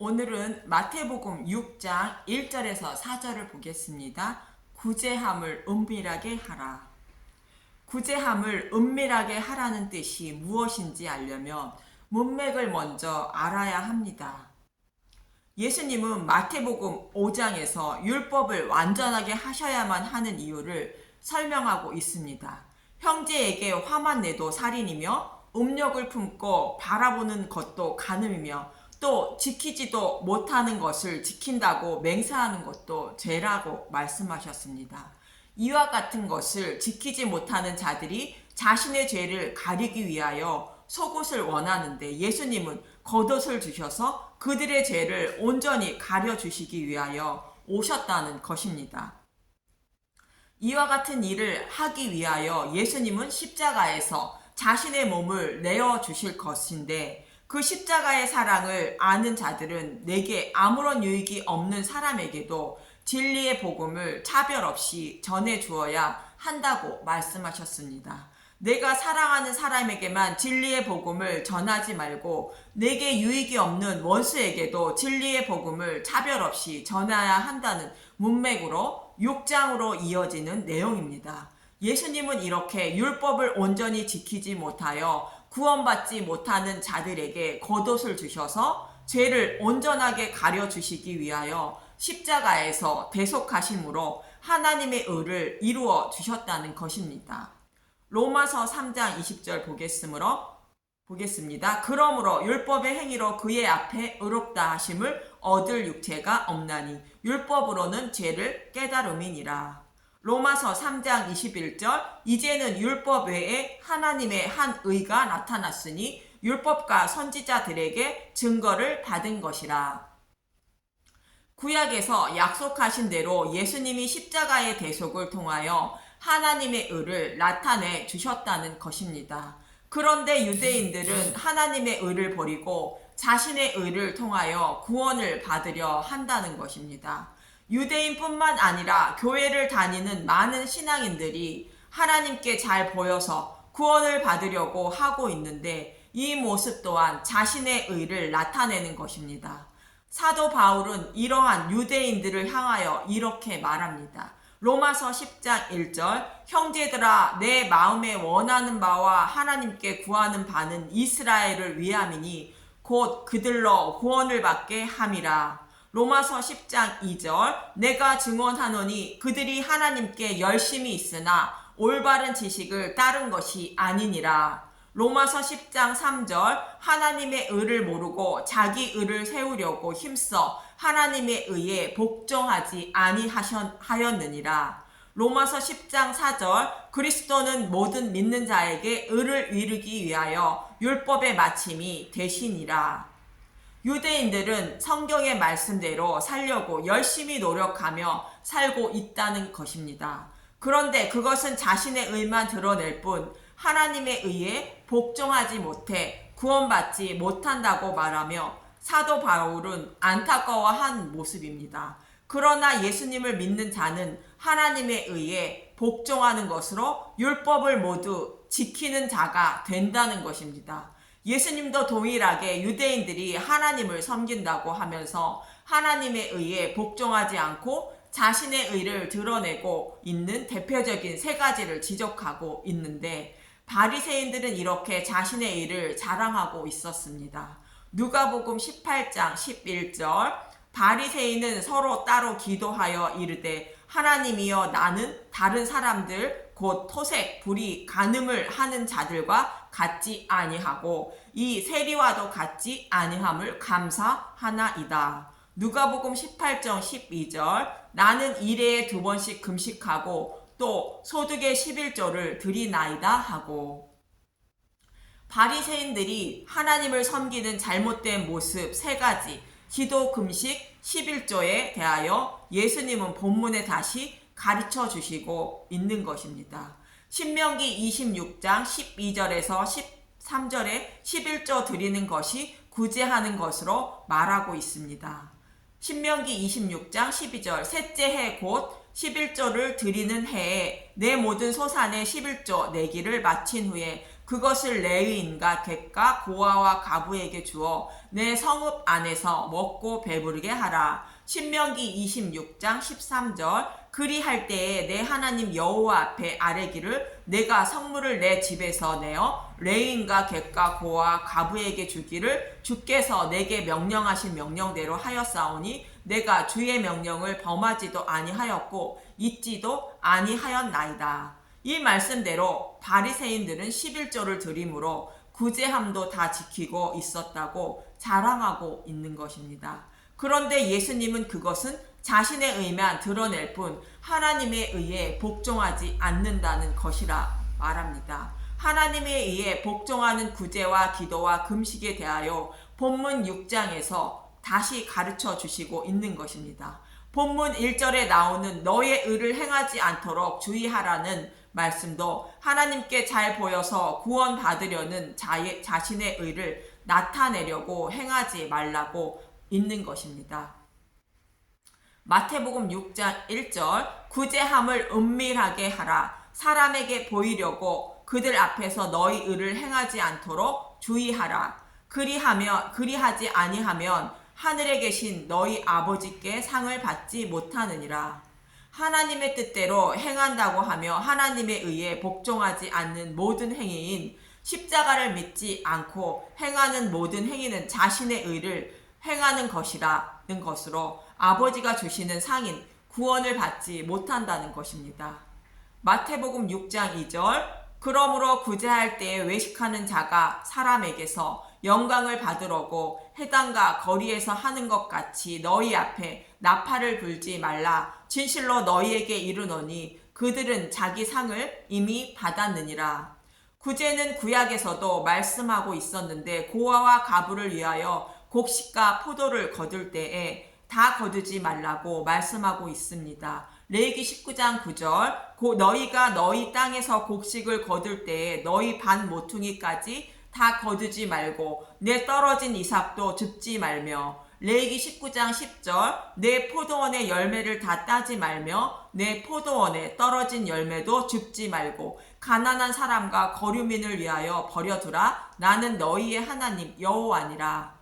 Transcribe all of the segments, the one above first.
오늘은 마태복음 6장 1절에서 4절을 보겠습니다. 구제함을 은밀하게 하라. 구제함을 은밀하게 하라는 뜻이 무엇인지 알려면 문맥을 먼저 알아야 합니다. 예수님은 마태복음 5장에서 율법을 완전하게 하셔야만 하는 이유를 설명하고 있습니다. 형제에게 화만 내도 살인이며 음욕을 품고 바라보는 것도 간음이며 또 지키지도 못하는 것을 지킨다고 맹세하는 것도 죄라고 말씀하셨습니다. 이와 같은 것을 지키지 못하는 자들이 자신의 죄를 가리기 위하여 속옷을 원하는데 예수님은 겉옷을 주셔서 그들의 죄를 온전히 가려주시기 위하여 오셨다는 것입니다. 이와 같은 일을 하기 위하여 예수님은 십자가에서 자신의 몸을 내어주실 것인데 그 십자가의 사랑을 아는 자들은 내게 아무런 유익이 없는 사람에게도 진리의 복음을 차별 없이 전해 주어야 한다고 말씀하셨습니다. 내가 사랑하는 사람에게만 진리의 복음을 전하지 말고 내게 유익이 없는 원수에게도 진리의 복음을 차별 없이 전해야 한다는 문맥으로 6장으로 이어지는 내용입니다. 예수님은 이렇게 율법을 온전히 지키지 못하여 구원받지 못하는 자들에게 겉옷을 주셔서 죄를 온전하게 가려주시기 위하여 십자가에서 대속하심으로 하나님의 의를 이루어 주셨다는 것입니다. 로마서 3장 20절 보겠습니다. 그러므로 율법의 행위로 그의 앞에 의롭다 하심을 얻을 육체가 없나니 율법으로는 죄를 깨달음이니라. 로마서 3장 21절 이제는 율법 외에 하나님의 한 의가 나타났으니 율법과 선지자들에게 증거를 받은 것이라. 구약에서 약속하신 대로 예수님이 십자가의 대속을 통하여 하나님의 의를 나타내 주셨다는 것입니다. 그런데 유대인들은 하나님의 의를 버리고 자신의 의를 통하여 구원을 받으려 한다는 것입니다. 유대인뿐만 아니라 교회를 다니는 많은 신앙인들이 하나님께 잘 보여서 구원을 받으려고 하고 있는데 이 모습 또한 자신의 의를 나타내는 것입니다. 사도 바울은 이러한 유대인들을 향하여 이렇게 말합니다. 로마서 10장 1절 형제들아 내 마음에 원하는 바와 하나님께 구하는 바는 이스라엘을 위함이니 곧 그들로 구원을 받게 함이라. 로마서 10장 2절 내가 증언하노니 그들이 하나님께 열심히 있으나 올바른 지식을 따른 것이 아니니라. 로마서 10장 3절 하나님의 의를 모르고 자기 의를 세우려고 힘써 하나님의 의에 복종하지 아니하였느니라. 로마서 10장 4절 그리스도는 모든 믿는 자에게 의를 이루기 위하여 율법의 마침이 되시니라. 유대인들은 성경의 말씀대로 살려고 열심히 노력하며 살고 있다는 것입니다. 그런데 그것은 자신의 의만 드러낼 뿐 하나님의 의에 복종하지 못해 구원받지 못한다고 말하며 사도 바울은 안타까워한 모습입니다. 그러나 예수님을 믿는 자는 하나님의 의에 복종하는 것으로 율법을 모두 지키는 자가 된다는 것입니다. 예수님도 동일하게 유대인들이 하나님을 섬긴다고 하면서 하나님의 의에 복종하지 않고 자신의 의를 드러내고 있는 대표적인 세 가지를 지적하고 있는데 바리새인들은 이렇게 자신의 의를 자랑하고 있었습니다. 누가복음 18장 11절 바리새인은 서로 따로 기도하여 이르되 하나님이여 나는 다른 사람들 곧 토색, 불의, 간음을 하는 자들과 같지 아니하고 이 세리와도 같지 아니함을 감사하나이다. 누가복음 18장 12절 나는 일회에 2번씩 금식하고 또 소득의 11조를 드리나이다 하고 바리새인들이 하나님을 섬기는 잘못된 모습 세 가지 기도, 금식, 11조에 대하여 예수님은 본문에 다시 가르쳐 주시고 있는 것입니다. 신명기 26장 12절에서 13절에 11조 드리는 것이 구제하는 것으로 말하고 있습니다. 신명기 26장 12절 셋째 해 곧 11조를 드리는 해에 내 모든 소산의 11조 내기를 마친 후에 그것을 레위인과 객과 고아와 가부에게 주어 내 성읍 안에서 먹고 배부르게 하라. 신명기 26장 13절. 그리할 때에 내 하나님 여호와 앞에 아뢰기를 내가 성물을 내 집에서 내어 레위인과 객과 고아 가부에게 주기를 주께서 내게 명령하신 명령대로 하였사오니 내가 주의 명령을 범하지도 아니하였고 잊지도 아니하였나이다. 이 말씀대로 바리새인들은 11조를 드림으로 구제함도 다 지키고 있었다고 자랑하고 있는 것입니다. 그런데 예수님은 그것은 자신의 의만 드러낼 뿐 하나님에 의해 복종하지 않는다는 것이라 말합니다. 하나님에 의해 복종하는 구제와 기도와 금식에 대하여 본문 6장에서 다시 가르쳐 주시고 있는 것입니다. 본문 1절에 나오는 너의 의를 행하지 않도록 주의하라는 말씀도 하나님께 잘 보여서 구원받으려는 자신의 의를 나타내려고 행하지 말라고 있는 것입니다. 마태복음 6장 1절 구제함을 은밀하게 하라. 사람에게 보이려고 그들 앞에서 너희 의를 행하지 않도록 주의하라. 그리하지 아니하면 하늘에 계신 너희 아버지께 상을 받지 못하느니라. 하나님의 뜻대로 행한다고 하며 하나님에 의해 복종하지 않는 모든 행위인 십자가를 믿지 않고 행하는 모든 행위는 자신의 의를 행하는 것이라는 것으로 아버지가 주시는 상인 구원을 받지 못한다는 것입니다. 마태복음 6장 2절 그러므로 구제할 때에 외식하는 자가 사람에게서 영광을 받으려고 회당과 거리에서 하는 것 같이 너희 앞에 나팔을 불지 말라. 진실로 너희에게 이르노니 그들은 자기 상을 이미 받았느니라. 구제는 구약에서도 말씀하고 있었는데 고아와 가부를 위하여 곡식과 포도를 거둘 때에 다 거두지 말라고 말씀하고 있습니다. 레위기 19장 9절 너희가 너희 땅에서 곡식을 거둘 때에 너희 반 모퉁이까지 다 거두지 말고 내 떨어진 이삭도 줍지 말며 레위기 19장 10절 내 포도원의 열매를 다 따지 말며 내 포도원에 떨어진 열매도 줍지 말고 가난한 사람과 거류민을 위하여 버려두라. 나는 너희의 하나님 여호와니라.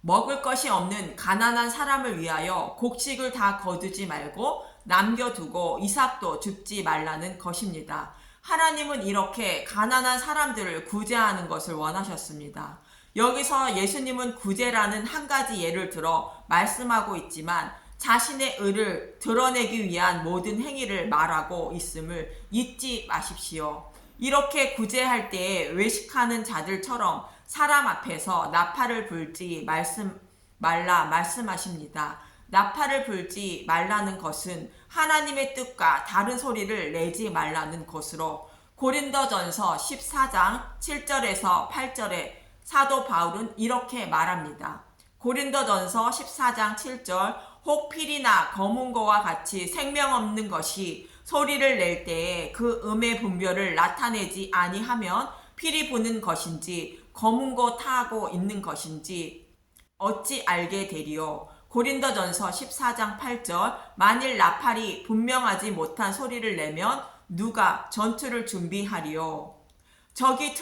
먹을 것이 없는 가난한 사람을 위하여 곡식을 다 거두지 말고 남겨두고 이삭도 줍지 말라는 것입니다. 하나님은 이렇게 가난한 사람들을 구제하는 것을 원하셨습니다. 여기서 예수님은 구제라는 한 가지 예를 들어 말씀하고 있지만 자신의 의를 드러내기 위한 모든 행위를 말하고 있음을 잊지 마십시오. 이렇게 구제할 때에 외식하는 자들처럼 사람 앞에서 나팔을 불지 말라 말씀하십니다. 나팔을 불지 말라는 것은 하나님의 뜻과 다른 소리를 내지 말라는 것으로 고린도전서 14장 7절에서 8절에 사도 바울은 이렇게 말합니다. 고린도전서 14장 7절 혹 필이나 검은 거와 같이 생명 없는 것이 소리를 낼 때에 그 음의 분별을 나타내지 아니하면 필이 부는 것인지 검은 거 타고 있는 것인지 어찌 알게 되리요. 고린도전서 14장 8절 만일 나팔이 분명하지 못한 소리를 내면 누가 전투를 준비하리요. 적이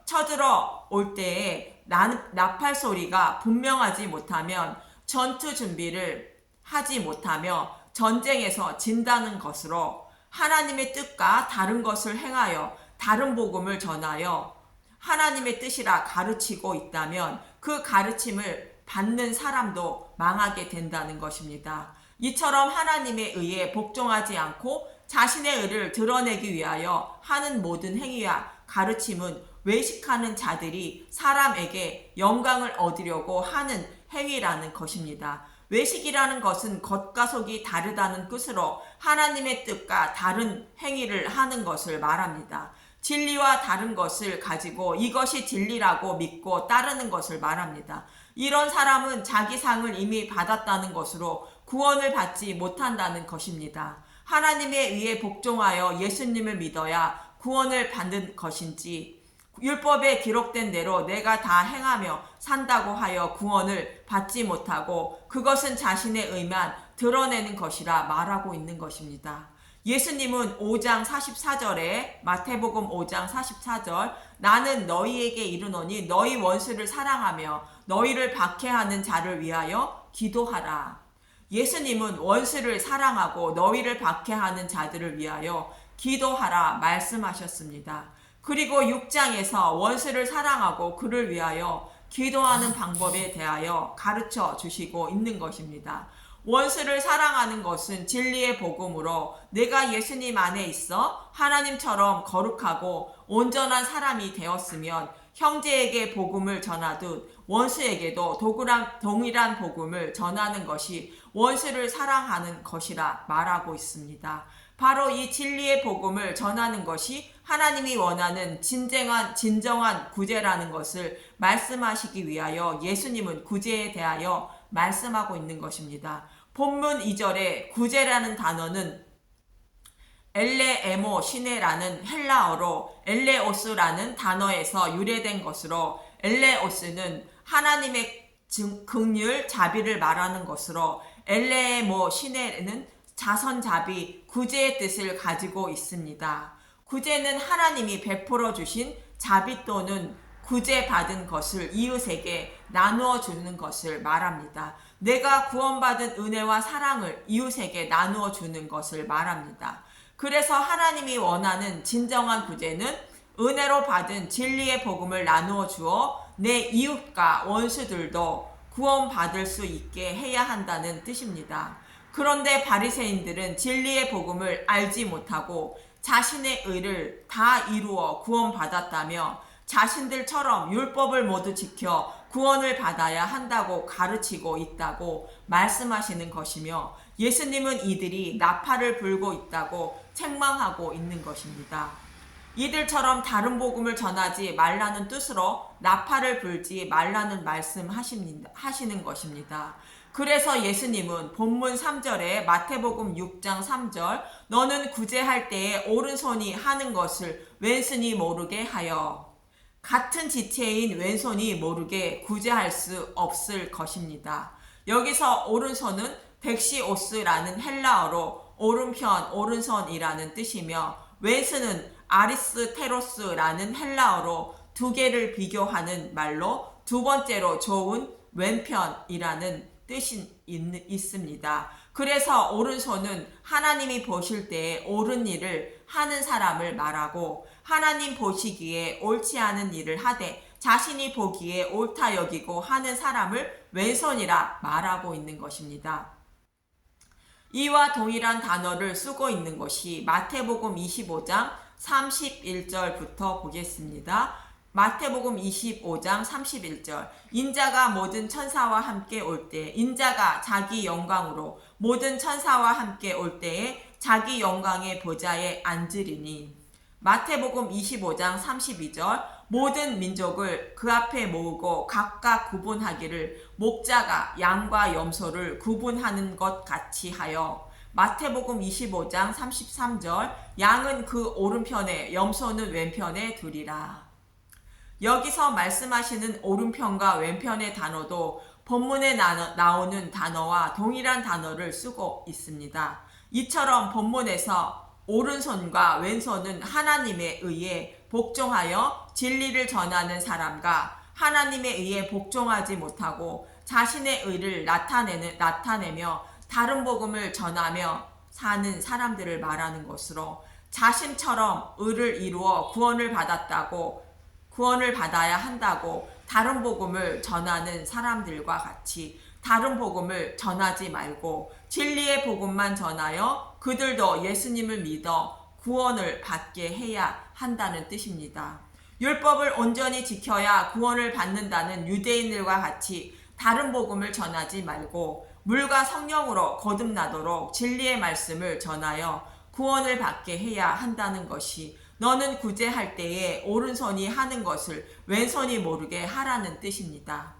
쳐들어 올 때에 나팔 소리가 분명하지 못하면 전투 준비를 하지 못하며 전쟁에서 진다는 것으로 하나님의 뜻과 다른 것을 행하여 다른 복음을 전하여 하나님의 뜻이라 가르치고 있다면 그 가르침을 받는 사람도 망하게 된다는 것입니다. 이처럼 하나님에 의해 복종하지 않고 자신의 의를 드러내기 위하여 하는 모든 행위와 가르침은 외식하는 자들이 사람에게 영광을 얻으려고 하는 행위라는 것입니다. 외식이라는 것은 겉과 속이 다르다는 뜻으로 하나님의 뜻과 다른 행위를 하는 것을 말합니다. 진리와 다른 것을 가지고 이것이 진리라고 믿고 따르는 것을 말합니다. 이런 사람은 자기 상을 이미 받았다는 것으로 구원을 받지 못한다는 것입니다. 하나님에 의해 복종하여 예수님을 믿어야 구원을 받는 것인지 율법에 기록된 대로 내가 다 행하며 산다고 하여 구원을 받지 못하고 그것은 자신의 의만 드러내는 것이라 말하고 있는 것입니다. 예수님은 5장 44절에 마태복음 5장 44절 나는 너희에게 이르노니 너희 원수를 사랑하며 너희를 박해하는 자를 위하여 기도하라. 예수님은 원수를 사랑하고 너희를 박해하는 자들을 위하여 기도하라 말씀하셨습니다. 그리고 6장에서 원수를 사랑하고 그를 위하여 기도하는 방법에 대하여 가르쳐 주시고 있는 것입니다. 원수를 사랑하는 것은 진리의 복음으로 내가 예수님 안에 있어 하나님처럼 거룩하고 온전한 사람이 되었으면 형제에게 복음을 전하듯 원수에게도 동일한 복음을 전하는 것이 원수를 사랑하는 것이라 말하고 있습니다. 바로 이 진리의 복음을 전하는 것이 하나님이 원하는 진정한 구제라는 것을 말씀하시기 위하여 예수님은 구제에 대하여 말씀하고 있는 것입니다. 본문 2절에 구제라는 단어는 엘레에모 시네라는 헬라어로 엘레오스라는 단어에서 유래된 것으로 엘레오스는 하나님의 긍휼, 자비를 말하는 것으로 엘레에모 시네는 자선자비, 구제의 뜻을 가지고 있습니다. 구제는 하나님이 베풀어 주신 자비 또는 구제받은 것을 이웃에게 나누어 주는 것을 말합니다. 내가 구원받은 은혜와 사랑을 이웃에게 나누어 주는 것을 말합니다. 그래서 하나님이 원하는 진정한 구제는 은혜로 받은 진리의 복음을 나누어 주어 내 이웃과 원수들도 구원받을 수 있게 해야 한다는 뜻입니다. 그런데 바리새인들은 진리의 복음을 알지 못하고 자신의 의를 다 이루어 구원받았다며 자신들처럼 율법을 모두 지켜 구원을 받아야 한다고 가르치고 있다고 말씀하시는 것이며 예수님은 이들이 나팔을 불고 있다고 책망하고 있는 것입니다. 이들처럼 다른 복음을 전하지 말라는 뜻으로 나팔을 불지 말라는 말씀하시는 것입니다. 그래서 예수님은 본문 3절에 마태복음 6장 3절 너는 구제할 때에 오른손이 하는 것을 왼손이 모르게 하여 같은 지체인 왼손이 모르게 구제할 수 없을 것입니다. 여기서 오른손은 덱시오스라는 헬라어로 오른편, 오른손이라는 뜻이며 왼손은 아리스테로스라는 헬라어로 두 개를 비교하는 말로 두 번째로 좋은 왼편이라는 뜻이 있습니다. 그래서 오른손은 하나님이 보실 때에 옳은 일을 하는 사람을 말하고 하나님 보시기에 옳지 않은 일을 하되 자신이 보기에 옳다 여기고 하는 사람을 왼손이라 말하고 있는 것입니다. 이와 동일한 단어를 쓰고 있는 것이 마태복음 25장 31절부터 보겠습니다. 마태복음 25장 31절 인자가 모든 천사와 함께 올 때 인자가 자기 영광으로 모든 천사와 함께 올 때에 자기 영광의 보좌에 앉으리니 마태복음 25장 32절 모든 민족을 그 앞에 모으고 각각 구분하기를 목자가 양과 염소를 구분하는 것 같이 하여 마태복음 25장 33절 양은 그 오른편에 염소는 왼편에 두리라. 여기서 말씀하시는 오른편과 왼편의 단어도 본문에 나오는 단어와 동일한 단어를 쓰고 있습니다. 이처럼 본문에서 오른손과 왼손은 하나님에 의해 복종하여 진리를 전하는 사람과 하나님에 의해 복종하지 못하고 자신의 의를 나타내며 다른 복음을 전하며 사는 사람들을 말하는 것으로 자신처럼 의를 이루어 구원을 받아야 한다고 다른 복음을 전하는 사람들과 같이 다른 복음을 전하지 말고 진리의 복음만 전하여 그들도 예수님을 믿어 구원을 받게 해야 한다는 뜻입니다. 율법을 온전히 지켜야 구원을 받는다는 유대인들과 같이 다른 복음을 전하지 말고 물과 성령으로 거듭나도록 진리의 말씀을 전하여 구원을 받게 해야 한다는 것이 너는 구제할 때에 오른손이 하는 것을 왼손이 모르게 하라는 뜻입니다.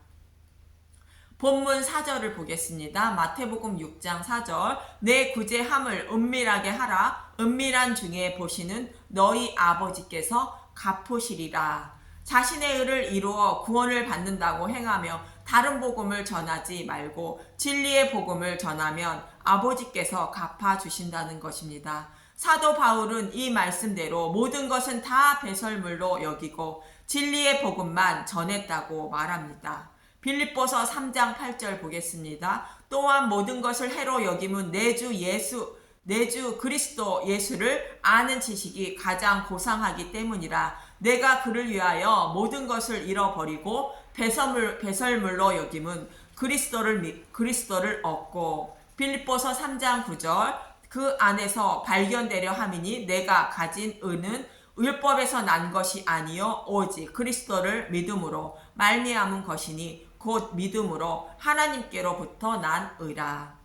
본문 4절을 보겠습니다. 마태복음 6장 4절 내 구제함을 은밀하게 하라. 은밀한 중에 보시는 너희 아버지께서 갚으시리라. 자신의 의를 이루어 구원을 받는다고 행하며 다른 복음을 전하지 말고 진리의 복음을 전하면 아버지께서 갚아주신다는 것입니다. 사도 바울은 이 말씀대로 모든 것은 다 배설물로 여기고 진리의 복음만 전했다고 말합니다. 빌립보서 3장 8절 보겠습니다. 또한 모든 것을 해로 여김은 내 주 그리스도 예수를 아는 지식이 가장 고상하기 때문이라. 내가 그를 위하여 모든 것을 잃어버리고 배설물로 여김은 그리스도를 얻고. 빌립보서 3장 9절 그 안에서 발견되려 함이니 내가 가진 의는 율법에서 난 것이 아니요 오직 그리스도를 믿음으로 말미암은 것이니 곧 믿음으로 하나님께로부터 난 의라.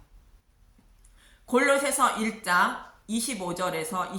골로새서 1장 25절에서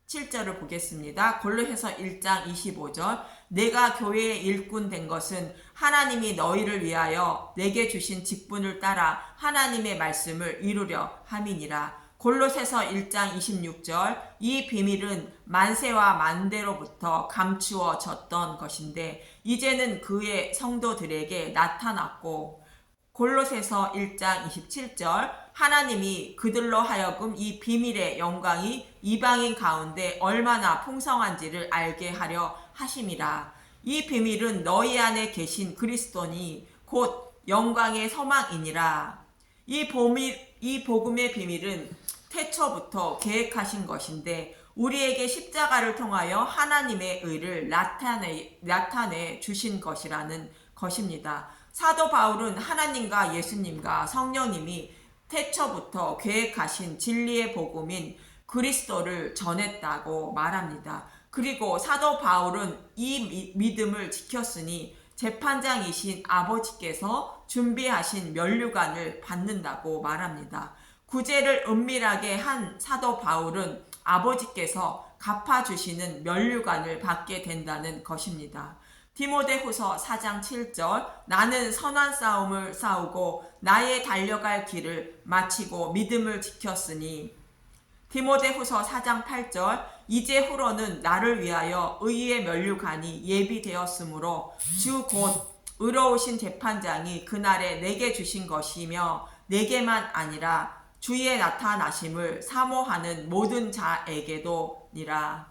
27절을 보겠습니다. 골로새서 1장 25절 내가 교회의 일꾼 된 것은 하나님이 너희를 위하여 내게 주신 직분을 따라 하나님의 말씀을 이루려 함이니라. 골로새서 1장 26절 이 비밀은 만세와 만대로부터 감추어졌던 것인데 이제는 그의 성도들에게 나타났고. 골로새서 1장 27절 하나님이 그들로 하여금 이 비밀의 영광이 이방인 가운데 얼마나 풍성한지를 알게 하려 하심이라. 이 비밀은 너희 안에 계신 그리스도니 곧 영광의 소망이니라. 이 복음의 비밀은 태초부터 계획하신 것인데 우리에게 십자가를 통하여 하나님의 의를 나타내 주신 것이라는 것입니다. 사도 바울은 하나님과 예수님과 성령님이 태초부터 계획하신 진리의 복음인 그리스도를 전했다고 말합니다. 그리고 사도 바울은 이 믿음을 지켰으니 재판장이신 아버지께서 준비하신 면류관을 받는다고 말합니다. 구제를 은밀하게 한 사도 바울은 아버지께서 갚아주시는 면류관을 받게 된다는 것입니다. 디모데후서 4장 7절 나는 선한 싸움을 싸우고 나의 달려갈 길을 마치고 믿음을 지켰으니. 디모데후서 4장 8절 이제후로는 나를 위하여 의의 면류관이 예비되었으므로 주 곧 의로우신 재판장이 그날에 내게 주신 것이며 내게만 아니라 주의 나타나심을 사모하는 모든 자에게도니라.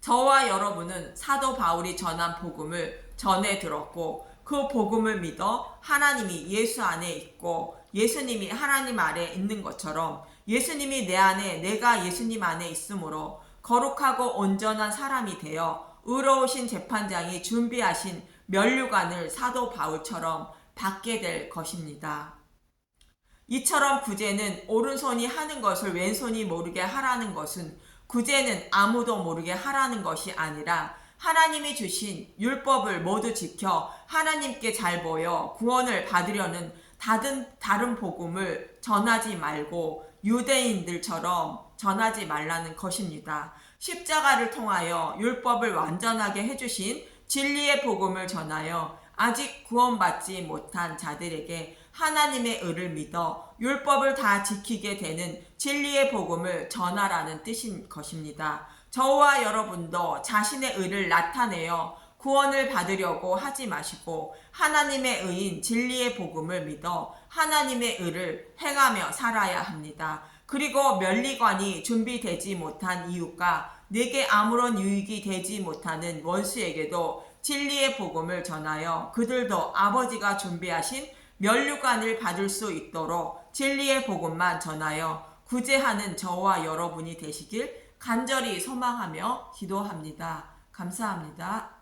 저와 여러분은 사도 바울이 전한 복음을 전해 들었고 그 복음을 믿어 하나님이 예수 안에 있고 예수님이 하나님 아래 있는 것처럼 예수님이 내 안에 내가 예수님 안에 있으므로 거룩하고 온전한 사람이 되어 의로우신 재판장이 준비하신 면류관을 사도 바울처럼 받게 될 것입니다. 이처럼 구제는 오른손이 하는 것을 왼손이 모르게 하라는 것은 구제는 아무도 모르게 하라는 것이 아니라 하나님이 주신 율법을 모두 지켜 하나님께 잘 보여 구원을 받으려는 다른 복음을 전하지 말고 유대인들처럼 전하지 말라는 것입니다. 십자가를 통하여 율법을 완전하게 해주신 진리의 복음을 전하여 아직 구원받지 못한 자들에게 하나님의 의를 믿어 율법을 다 지키게 되는 진리의 복음을 전하라는 뜻인 것입니다. 저와 여러분도 자신의 의를 나타내어 구원을 받으려고 하지 마시고 하나님의 의인 진리의 복음을 믿어 하나님의 의를 행하며 살아야 합니다. 그리고 면류관이 준비되지 못한 이웃과 내게 아무런 유익이 되지 못하는 원수에게도 진리의 복음을 전하여 그들도 아버지가 준비하신 면류관을 받을 수 있도록 진리의 복음만 전하여 구제하는 저와 여러분이 되시길 간절히 소망하며 기도합니다. 감사합니다.